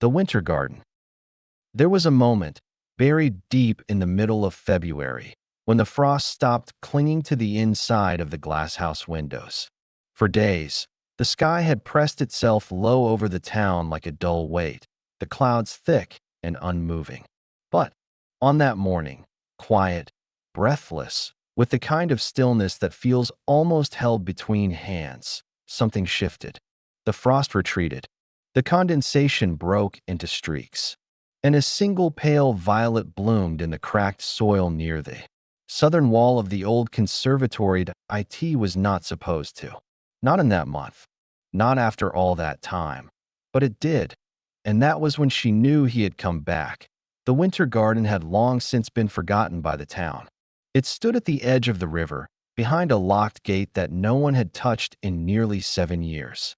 The winter garden. There was a moment, buried deep in the middle of February, when the frost stopped clinging to the inside of the glasshouse windows. For days, the sky had pressed itself low over the town like a dull weight, the clouds thick and unmoving. But on that morning, quiet, breathless, with the kind of stillness that feels almost held between hands, something shifted. The frost retreated. The condensation broke into streaks, and a single pale violet bloomed in the cracked soil near the southern wall of the old conservatory. It was not supposed to. Not in that month. Not after all that time. But it did. And that was when she knew he had come back. The winter garden had long since been forgotten by the town. It stood at the edge of the river, behind a locked gate that no one had touched in nearly 7 years.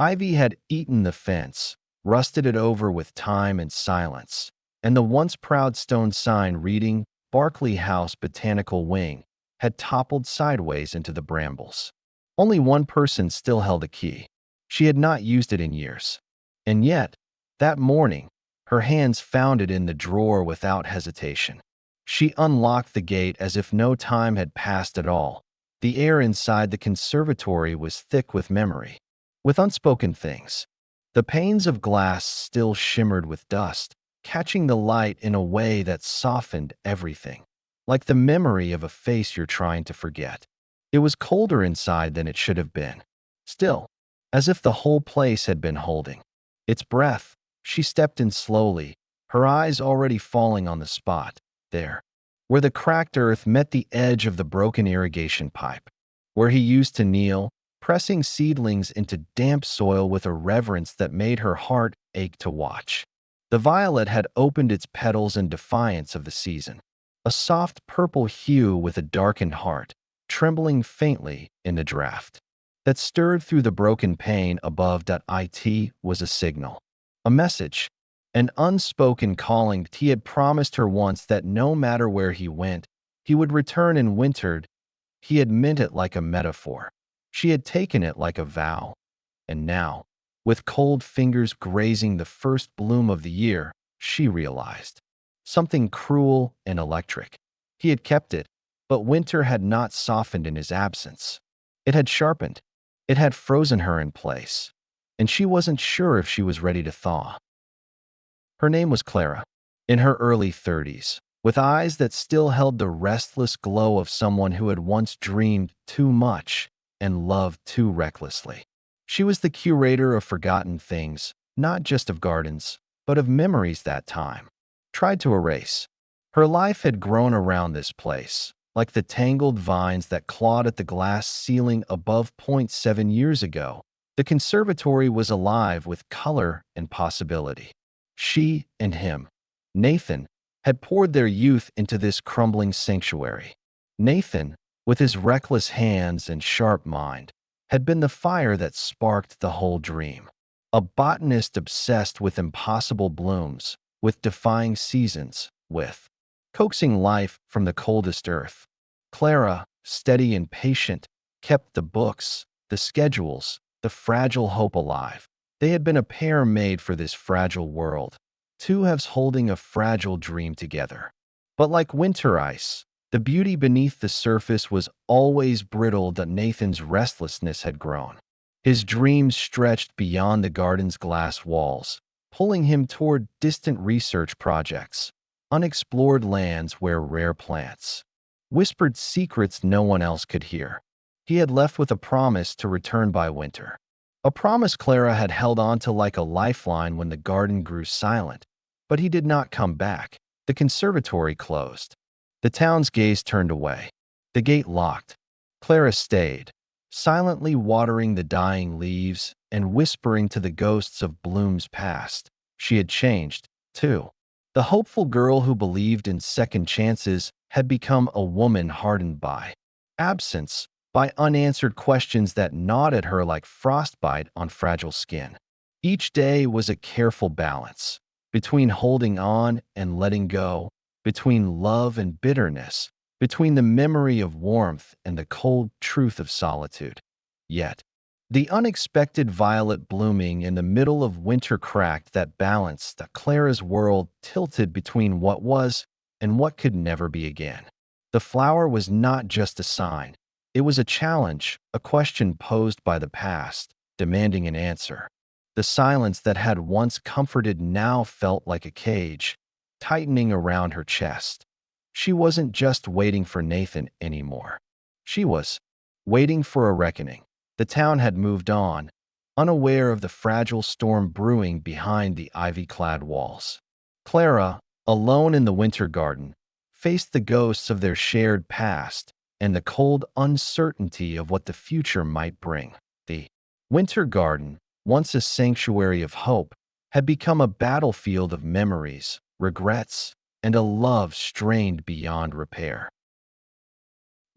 Ivy had eaten the fence, rusted it over with time and silence, and the once proud stone sign reading Barclay House Botanical Wing had toppled sideways into the brambles. Only one person still held a key. She had not used it in years. And yet, that morning, her hands found it in the drawer without hesitation. She unlocked the gate as if no time had passed at all. The air inside the conservatory was thick with memory, with unspoken things. The panes of glass still shimmered with dust, catching the light in a way that softened everything, like the memory of a face you're trying to forget. It was colder inside than it should have been. Still, as if the whole place had been holding its breath. She stepped in slowly, her eyes already falling on the spot, there, where the cracked earth met the edge of the broken irrigation pipe, where he used to kneel, pressing seedlings into damp soil with a reverence that made her heart ache to watch. The violet had opened its petals in defiance of the season, a soft purple hue with a darkened heart, trembling faintly in the draft that stirred through the broken pane above. It was a signal, a message, an unspoken calling. He had promised her once that no matter where he went, he would return in winter. He had meant it like a metaphor. She had taken it like a vow. And now, with cold fingers grazing the first bloom of the year, she realized something cruel and electric. He had kept it, but winter had not softened in his absence. It had sharpened. It had frozen her in place, and she wasn't sure if she was ready to thaw. Her name was Clara, in her early 30s, with eyes that still held the restless glow of someone who had once dreamed too much and loved too recklessly. She was the curator of forgotten things, not just of gardens, but of memories that time tried to erase. Her life had grown around this place, like the tangled vines that clawed at the glass ceiling above. 7 years ago, the conservatory was alive with color and possibility. She and him, Nathan, had poured their youth into this crumbling sanctuary. Nathan, with his reckless hands and sharp mind, had been the fire that sparked the whole dream. A botanist obsessed with impossible blooms, with defying seasons, with coaxing life from the coldest earth. Clara, steady and patient, kept the books, the schedules, the fragile hope alive. They had been a pair made for this fragile world, two halves holding a fragile dream together. But like winter ice, the beauty beneath the surface was always brittle. That Nathan's restlessness had grown. His dreams stretched beyond the garden's glass walls, pulling him toward distant research projects, unexplored lands where rare plants whispered secrets no one else could hear. He had left with a promise to return by winter. A promise Clara had held on to like a lifeline when the garden grew silent. But he did not come back. The conservatory closed. The town's gaze turned away. The gate locked. Clara stayed, silently watering the dying leaves and whispering to the ghosts of blooms past. She had changed, too. The hopeful girl who believed in second chances had become a woman hardened by absence, by unanswered questions that gnawed at her like frostbite on fragile skin. Each day was a careful balance between holding on and letting go, between love and bitterness, between the memory of warmth and the cold truth of solitude. Yet, The unexpected violet blooming in the middle of winter cracked that balance that Clara's world tilted between what was and what could never be again. The flower was not just a sign. It was a challenge, a question posed by the past, demanding an answer. The silence that had once comforted now felt like a cage, tightening around her chest. She wasn't just waiting for Nathan anymore. She was waiting for a reckoning. The town had moved on, unaware of the fragile storm brewing behind the ivy-clad walls. Clara, alone in the winter garden, faced the ghosts of their shared past and the cold uncertainty of what the future might bring. The winter garden, once a sanctuary of hope, had become a battlefield of memories, regrets, and a love strained beyond repair.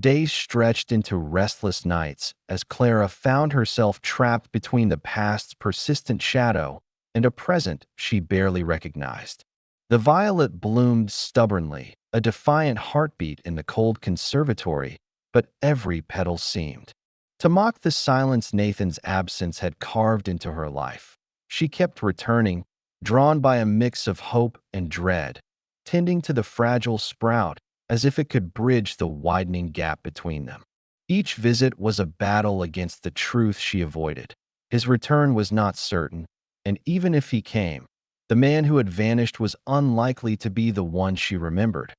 Days stretched into restless nights as Clara found herself trapped between the past's persistent shadow and a present she barely recognized. The violet bloomed stubbornly, a defiant heartbeat in the cold conservatory, but every petal seemed to mock the silence Nathan's absence had carved into her life. She kept returning, drawn by a mix of hope and dread, tending to the fragile sprout as if it could bridge the widening gap between them. Each visit was a battle against the truth she avoided. His return was not certain, and even if he came, the man who had vanished was unlikely to be the one she remembered.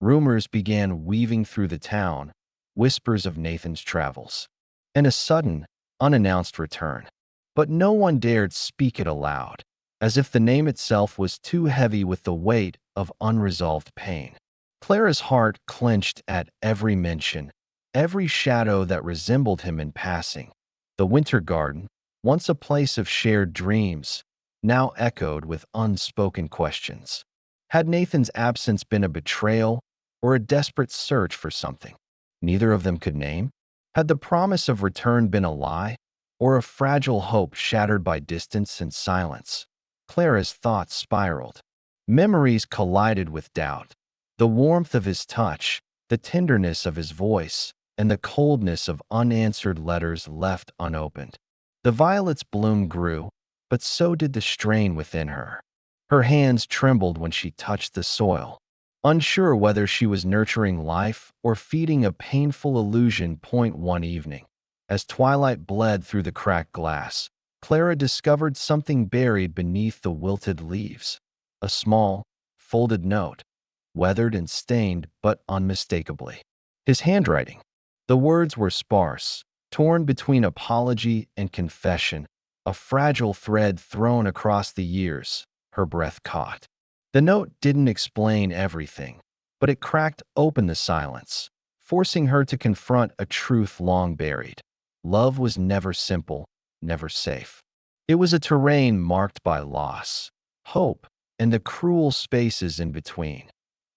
Rumors began weaving through the town, whispers of Nathan's travels, and a sudden, unannounced return. But no one dared speak it aloud, as if the name itself was too heavy with the weight of unresolved pain. Clara's heart clenched at every mention, every shadow that resembled him in passing. The winter garden, once a place of shared dreams, now echoed with unspoken questions. Had Nathan's absence been a betrayal or a desperate search for something neither of them could name? Had the promise of return been a lie or a fragile hope shattered by distance and silence? Clara's thoughts spiraled. Memories collided with doubt. The warmth of his touch, the tenderness of his voice, and the coldness of unanswered letters left unopened. The violet's bloom grew, but so did the strain within her. Her hands trembled when she touched the soil, unsure whether she was nurturing life or feeding a painful illusion. One evening, as twilight bled through the cracked glass, Clara discovered something buried beneath the wilted leaves. A small, folded note, weathered and stained but unmistakably his handwriting. The words were sparse, torn between apology and confession, a fragile thread thrown across the years. Her breath caught. The note didn't explain everything, but it cracked open the silence, forcing her to confront a truth long buried. Love was never simple, never safe. It was a terrain marked by loss, hope, and the cruel spaces in between.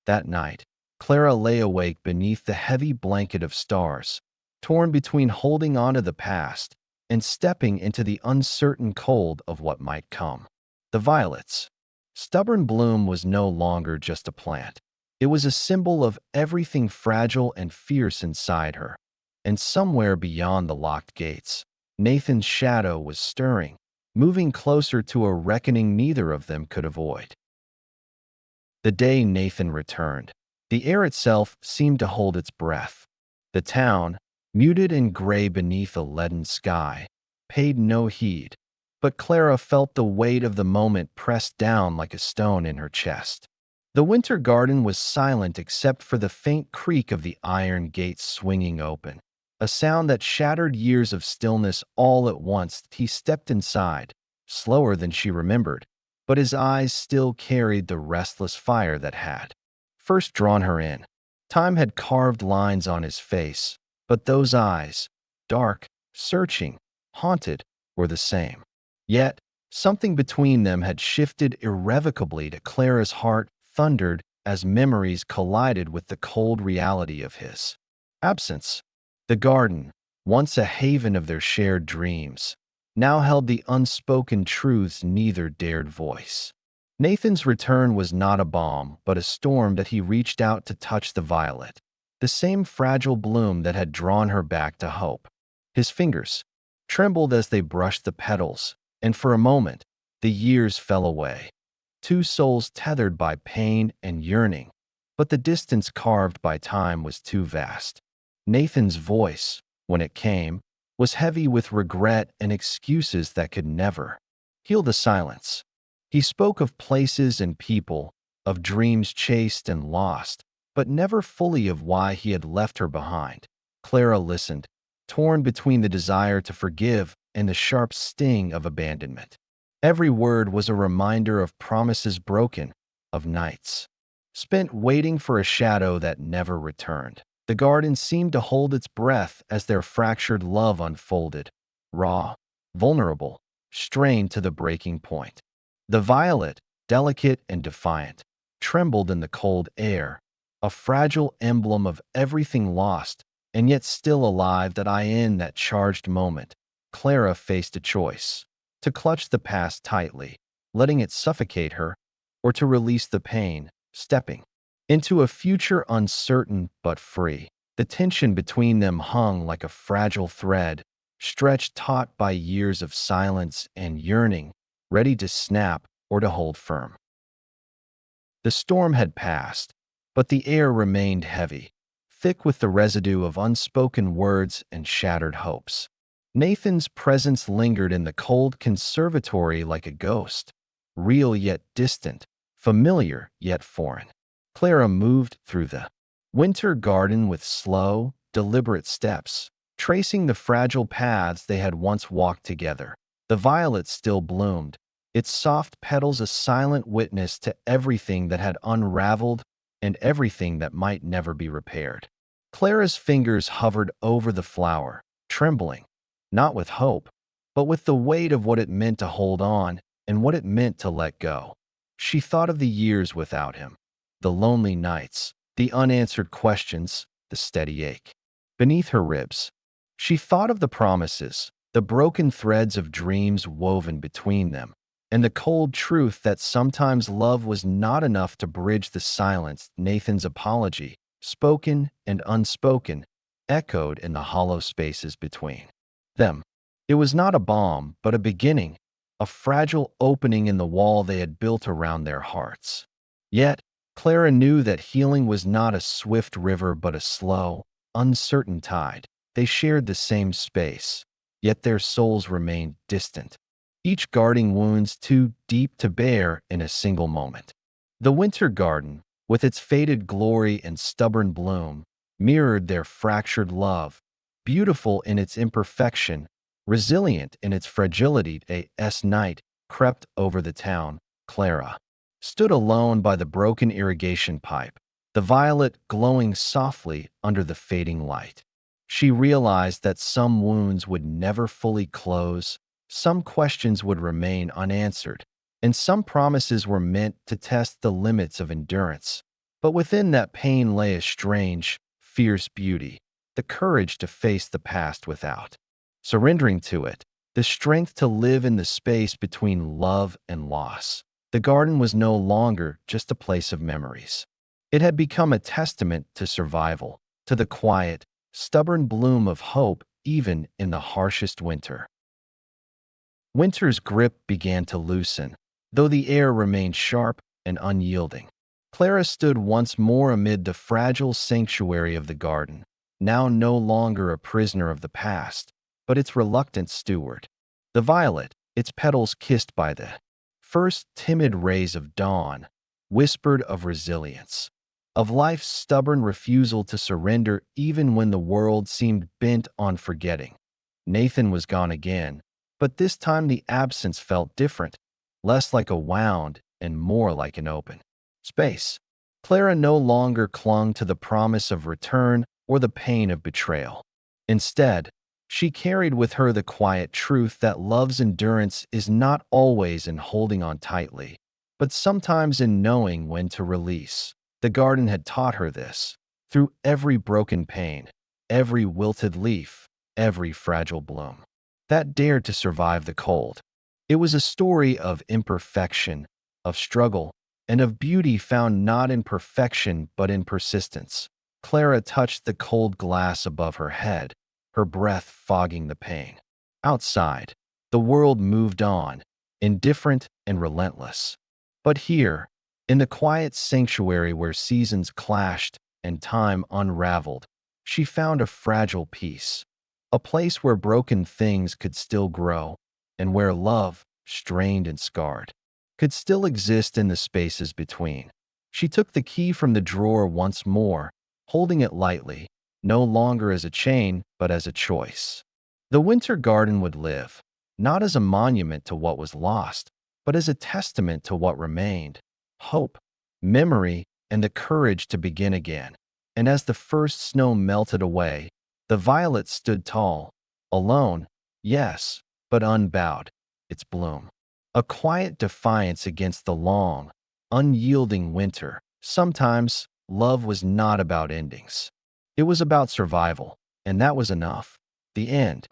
That night, Clara lay awake beneath the heavy blanket of stars, torn between holding on to the past and stepping into the uncertain cold of what might come. The violets. Stubborn bloom was no longer just a plant. It was a symbol of everything fragile and fierce inside her. And somewhere beyond the locked gates, Nathan's shadow was stirring, moving closer to a reckoning neither of them could avoid. The day Nathan returned, the air itself seemed to hold its breath. The town, muted and gray beneath a leaden sky, paid no heed, but Clara felt the weight of the moment pressed down like a stone in her chest. The winter garden was silent except for the faint creak of the iron gates swinging open, a sound that shattered years of stillness. All at once he stepped inside, slower than she remembered, but his eyes still carried the restless fire that had first drawn her in. Time had carved lines on his face, but those eyes, dark, searching, haunted, were the same. Yet, something between them had shifted irrevocably. To Clara's heart thundered as memories collided with the cold reality of his absence. The garden, once a haven of their shared dreams, now held the unspoken truths neither dared voice. Nathan's return was not a balm, but a storm that he reached out to touch the violet, the same fragile bloom that had drawn her back to hope. His fingers, trembled as they brushed the petals, and for a moment, the years fell away. Two souls tethered by pain and yearning, but the distance carved by time was too vast. Nathan's voice, when it came, was heavy with regret and excuses that could never heal the silence. He spoke of places and people, of dreams chased and lost, but never fully of why he had left her behind. Clara listened, torn between the desire to forgive and the sharp sting of abandonment. Every word was a reminder of promises broken, of nights spent waiting for a shadow that never returned. The garden seemed to hold its breath as their fractured love unfolded, raw, vulnerable, strained to the breaking point. The violet, delicate and defiant, trembled in the cold air, a fragile emblem of everything lost and yet still alive. In that charged moment, Clara faced a choice: to clutch the past tightly, letting it suffocate her, or to release the pain, stepping into a future uncertain but free. The tension between them hung like a fragile thread, stretched taut by years of silence and yearning, ready to snap or to hold firm. The storm had passed, but the air remained heavy, thick with the residue of unspoken words and shattered hopes. Nathan's presence lingered in the cold conservatory like a ghost, real yet distant, familiar yet foreign. Clara moved through the winter garden with slow, deliberate steps, tracing the fragile paths they had once walked together. The violet still bloomed, its soft petals a silent witness to everything that had unraveled and everything that might never be repaired. Clara's fingers hovered over the flower, trembling, not with hope, but with the weight of what it meant to hold on and what it meant to let go. She thought of the years without him, the lonely nights, the unanswered questions, the steady ache beneath her ribs. She thought of the promises, the broken threads of dreams woven between them, and the cold truth that sometimes love was not enough to bridge the silence. Nathan's apology, spoken and unspoken, echoed in the hollow spaces between them. It was not a bomb, but a beginning, a fragile opening in the wall they had built around their hearts. Yet, Clara knew that healing was not a swift river but a slow, uncertain tide. They shared the same space, yet their souls remained distant, each guarding wounds too deep to bear in a single moment. The winter garden, with its faded glory and stubborn bloom, mirrored their fractured love, beautiful in its imperfection, resilient in its fragility. As night crept over the town, Clara stood alone by the broken irrigation pipe, the violet glowing softly under the fading light. She realized that some wounds would never fully close, some questions would remain unanswered, and some promises were meant to test the limits of endurance. But within that pain lay a strange, fierce beauty, the courage to face the past without surrendering to it, the strength to live in the space between love and loss. The garden was no longer just a place of memories. It had become a testament to survival, to the quiet, stubborn bloom of hope even in the harshest winter. Winter's grip began to loosen, though the air remained sharp and unyielding. Clara stood once more amid the fragile sanctuary of the garden, now no longer a prisoner of the past, but its reluctant steward. The violet, its petals kissed by the first timid rays of dawn, whispered of resilience, of life's stubborn refusal to surrender even when the world seemed bent on forgetting. Nathan was gone again, but this time the absence felt different, less like a wound and more like an open space. Clara no longer clung to the promise of return or the pain of betrayal. Instead, she carried with her the quiet truth that love's endurance is not always in holding on tightly, but sometimes in knowing when to release. The garden had taught her this. Through every broken pane, every wilted leaf, every fragile bloom that dared to survive the cold. It was a story of imperfection, of struggle, and of beauty found not in perfection but in persistence. Clara touched the cold glass above her head, her breath fogging the pain. Outside, the world moved on, indifferent and relentless. But here, in the quiet sanctuary where seasons clashed and time unraveled, she found a fragile peace, a place where broken things could still grow, and where love, strained and scarred, could still exist in the spaces between. She took the key from the drawer once more, holding it lightly, no longer as a chain, but as a choice. The winter garden would live, not as a monument to what was lost, but as a testament to what remained: hope, memory, and the courage to begin again. And as the first snow melted away, the violet stood tall, alone, yes, but unbowed, its bloom. A quiet defiance against the long, unyielding winter. Sometimes, love was not about endings. It was about survival, and that was enough. The end.